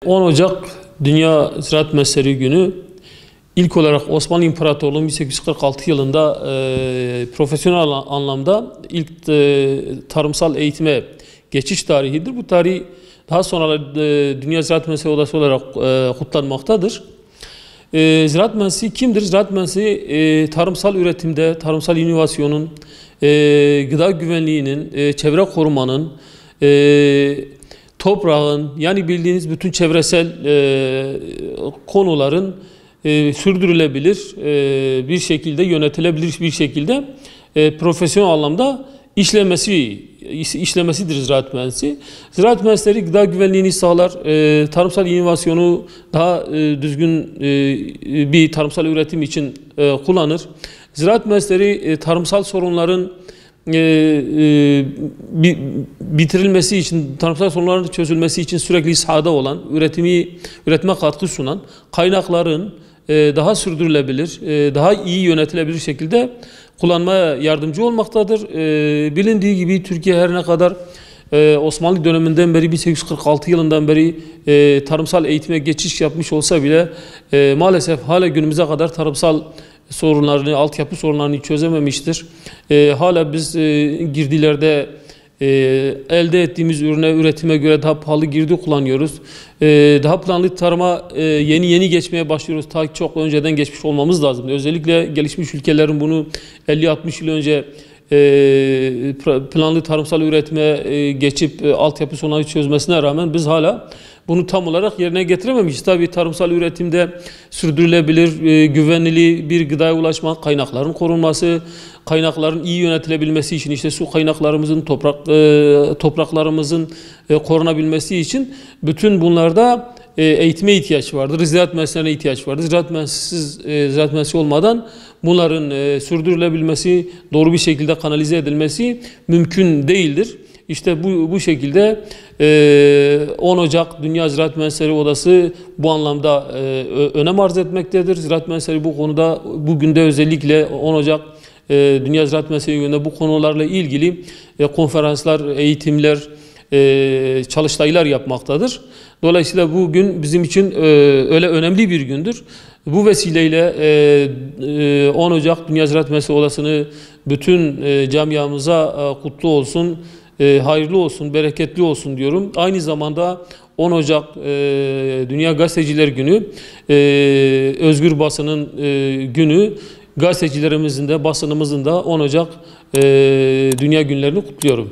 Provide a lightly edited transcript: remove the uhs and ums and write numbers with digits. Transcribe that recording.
10 Ocak Dünya Ziraat Mesleği Günü ilk olarak Osmanlı İmparatorluğu 1846 yılında profesyonel anlamda ilk tarımsal eğitime geçiş tarihidir. Bu tarih daha sonra Dünya Ziraat Mesleği Odası olarak kutlanmaktadır. Ziraat Mühendisi kimdir? Ziraat Mühendisi tarımsal üretimde, tarımsal inovasyonun, gıda güvenliğinin, çevre korumanın, toprağın, yani bildiğiniz bütün çevresel konuların sürdürülebilir bir şekilde, yönetilebilir bir şekilde profesyonel anlamda işlemesidir ziraat mühendisi. Ziraat mühendisleri gıda güvenliğini sağlar, tarımsal inovasyonu daha düzgün bir tarımsal üretim için kullanır. Ziraat mühendisleri tarımsal sorunların bitirilmesi için, tarımsal sorunların çözülmesi için sürekli sahada olan, üretime katkı sunan, kaynakların daha sürdürülebilir, daha iyi yönetilebilir şekilde kullanmaya yardımcı olmaktadır. Bilindiği gibi Türkiye her ne kadar Osmanlı döneminden beri, 1846 yılından beri tarımsal eğitime geçiş yapmış olsa bile maalesef hala günümüze kadar tarımsal sorunlarını, altyapı sorunlarını çözememiştir. Hala biz girdilerde elde ettiğimiz üretime göre daha pahalı girdi kullanıyoruz. Daha planlı tarıma yeni geçmeye başlıyoruz. Ta çok önceden geçmiş olmamız lazım. Özellikle gelişmiş ülkelerin bunu 50-60 yıl önce planlı tarımsal üretime geçip altyapı sorunları çözmesine rağmen biz hala bunu tam olarak yerine getirememişiz. Tabii tarımsal üretimde sürdürülebilir, güvenli bir gıdaya ulaşmak, kaynakların korunması, kaynakların iyi yönetilebilmesi için, işte su kaynaklarımızın, topraklarımızın korunabilmesi için bütün bunlarda eğitime ihtiyaç vardır. Ziraat mühendislerine ihtiyaç vardır. Ziraat mühendisi olmadan bunların sürdürülebilmesi, doğru bir şekilde kanalize edilmesi mümkün değildir. İşte bu şekilde 10 Ocak Dünya Ziraat Mühendisleri Odası bu anlamda önem arz etmektedir. Ziraat Mühendisleri bu konuda bugün de özellikle 10 Ocak Dünya Ziraat Mühendisleri Günü'nde bu konularla ilgili konferanslar, eğitimler, çalıştaylar yapmaktadır. Dolayısıyla bugün bizim için öyle önemli bir gündür. Bu vesileyle 10 Ocak Dünya Ziraat Mühendisleri Odası'nı bütün camiamıza kutlu olsun, hayırlı olsun, bereketli olsun diyorum. Aynı zamanda 10 Ocak Dünya Gazeteciler Günü, özgür basının günü. Gazetecilerimizin de, basınımızın da 10 Ocak Dünya Günlerini kutluyorum.